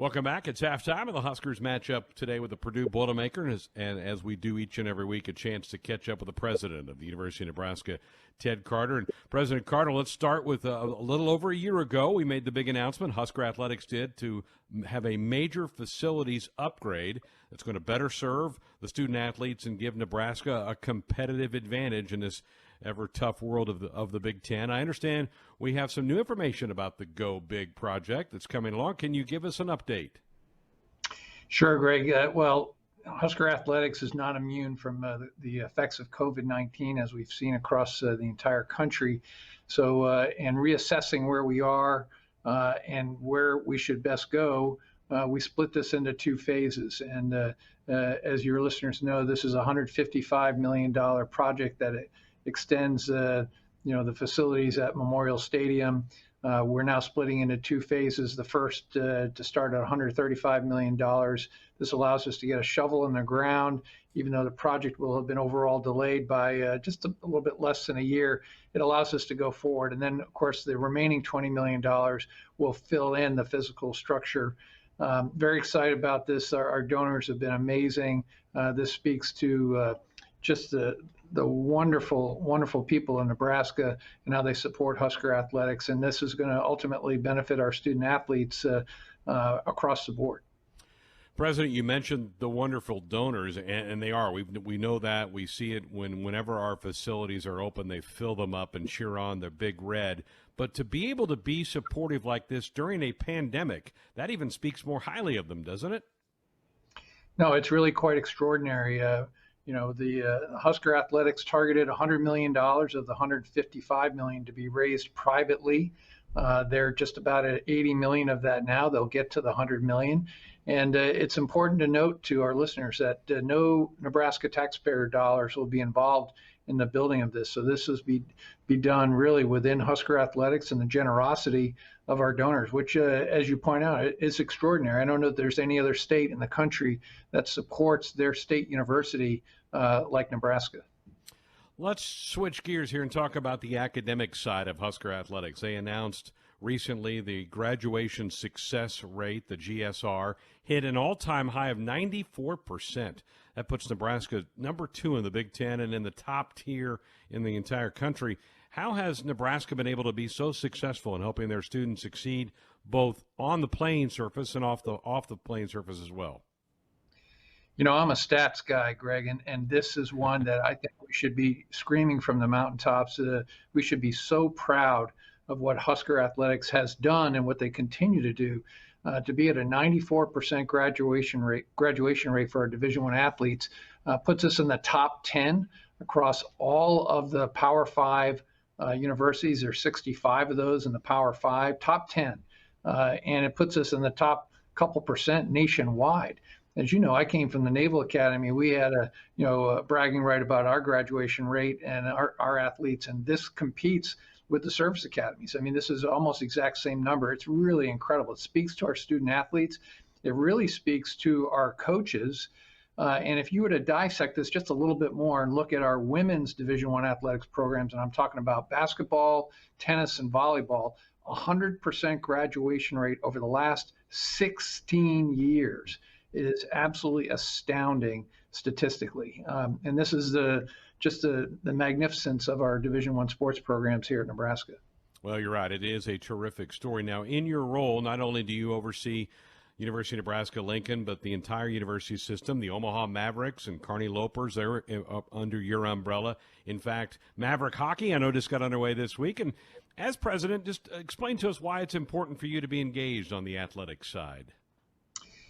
Welcome back. It's halftime, and the Huskers match up today with the Purdue Boilermaker, and as we do each and every week, a chance to catch up with the president of the University of Nebraska, Ted Carter. And President Carter, let's start with a little over a year ago, we made the big announcement, Husker Athletics did, to have a major facilities upgrade that's going to better serve the student athletes and give Nebraska a competitive advantage in this ever tough world of the Big Ten. I understand we have some new information about the Go Big project that's coming along. Can you give us an update? Sure, Greg. Well, Husker Athletics is not immune from the effects of COVID-19, as we've seen across the entire country. So, in reassessing where we are and where we should best go, we split this into two phases. And as your listeners know, this is a $155 million project that extends the facilities at Memorial Stadium. We're now splitting into two phases. The first to start at $135 million. This allows us to get a shovel in the ground, even though the project will have been overall delayed by just a little bit less than a year. It allows us to go forward. And then, of course, the remaining $20 million will fill in the physical structure. Very excited about this. Our donors have been amazing. This speaks to just the wonderful people in Nebraska and how they support Husker Athletics. And this is going to ultimately benefit our student athletes across the board. President, you mentioned the wonderful donors, and they are. We know that. We see it whenever our facilities are open, they fill them up and cheer on the Big Red. But to be able to be supportive like this during a pandemic, that even speaks more highly of them, doesn't it? No, it's really quite extraordinary. The Husker Athletics targeted $100 million of the $155 million to be raised privately. They're just about at $80 million of that now. They'll get to the $100 million. And it's important to note to our listeners that no Nebraska taxpayer dollars will be involved in the building of this. So this is be done really within Husker Athletics and the generosity of our donors, which, as you point out, is extraordinary. I don't know if there's any other state in the country that supports their state university like Nebraska. Let's switch gears here and talk about the academic side of Husker Athletics. They announced recently the graduation success rate, the GSR, hit an all-time high of 94%. That puts Nebraska number 2 in the Big Ten and in the top tier in the entire country. How has Nebraska been able to be so successful in helping their students succeed both on the playing surface and off the playing surface as well? I'm a stats guy, Greg, and this is one that I think we should be screaming from the mountaintops. We should be so proud of what Husker Athletics has done and what they continue to do. To be at a 94% graduation rate for our Division I athletes puts us in the top 10 across all of the Power 5 universities. There's 65 of those in the Power 5, top 10. And it puts us in the top couple percent nationwide. As you know, I came from the Naval Academy. We had a bragging right about our graduation rate and our athletes, and this competes with the service academies. I mean, this is almost exact same number. It's really incredible. It speaks to our student athletes. It really speaks to our coaches. And if you were to dissect this just a little bit more and look at our women's Division I athletics programs, and I'm talking about basketball, tennis, and volleyball, 100% graduation rate over the last 16 years. It is absolutely astounding statistically. And this is just the magnificence of our Division I sports programs here at Nebraska. Well, you're right. It is a terrific story. Now, in your role, not only do you oversee University of Nebraska-Lincoln, but the entire university system, the Omaha Mavericks and Kearney Lopers, they're up under your umbrella. In fact, Maverick hockey, I know, just got underway this week. And as president, just explain to us why it's important for you to be engaged on the athletic side.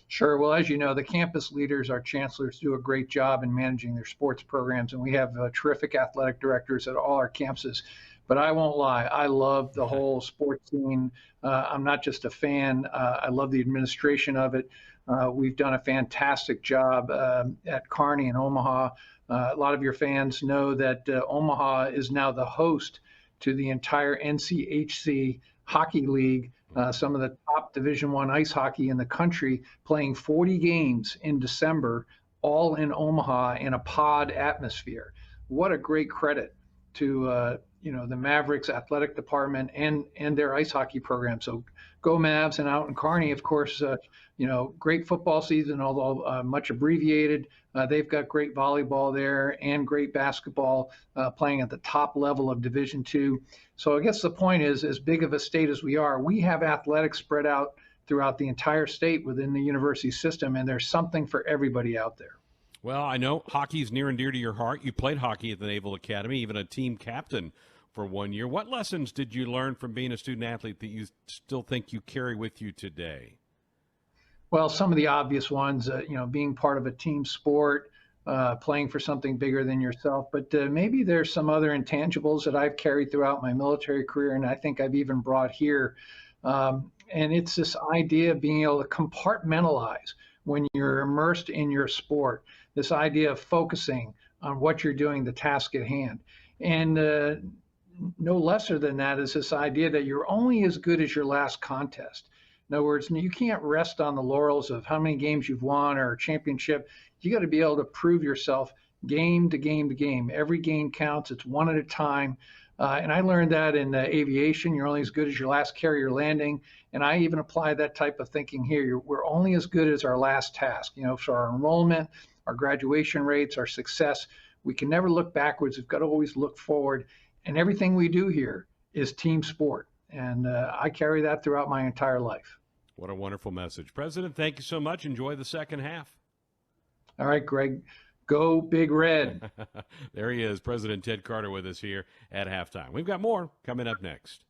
Sure. Well, as you know, the campus leaders, our chancellors, do a great job in managing their sports programs, and we have terrific athletic directors at all our campuses. But I won't lie, I love the whole sports scene. I'm not just a fan. I love the administration of it. We've done a fantastic job at Kearney and Omaha. A lot of your fans know that Omaha is now the host to the entire NCHC Hockey League. Some of the top Division I ice hockey in the country, playing 40 games in December, all in Omaha in a pod atmosphere. What a great credit to the Mavericks athletic department and their ice hockey program. So go Mavs! And out in Kearney, of course, great football season, although much abbreviated. They've got great volleyball there and great basketball playing at the top level of Division II. So I guess the point is, as big of a state as we are, we have athletics spread out throughout the entire state within the university system, and there's something for everybody out there. Well, I know hockey's near and dear to your heart. You played hockey at the Naval Academy, even a team captain for 1 year. What lessons did you learn from being a student athlete that you still think you carry with you today? Well, some of the obvious ones, being part of a team sport, playing for something bigger than yourself. But maybe there's some other intangibles that I've carried throughout my military career, and I think I've even brought here. And it's this idea of being able to compartmentalize when you're immersed in your sport, this idea of focusing on what you're doing, the task at hand. And no lesser than that is this idea that you're only as good as your last contest. In other words, you can't rest on the laurels of how many games you've won or a championship. You got to be able to prove yourself game to game to game. Every game counts. It's one at a time. And I learned that in aviation. You're only as good as your last carrier landing. And I even apply that type of thinking here. We're only as good as our last task. So our enrollment, our graduation rates, our success, we can never look backwards. We've got to always look forward. And everything we do here is team sport. And I carry that throughout my entire life. What a wonderful message. President, thank you so much. Enjoy the second half. All right, Greg. Go Big Red. There he is, President Ted Carter, with us here at halftime. We've got more coming up next.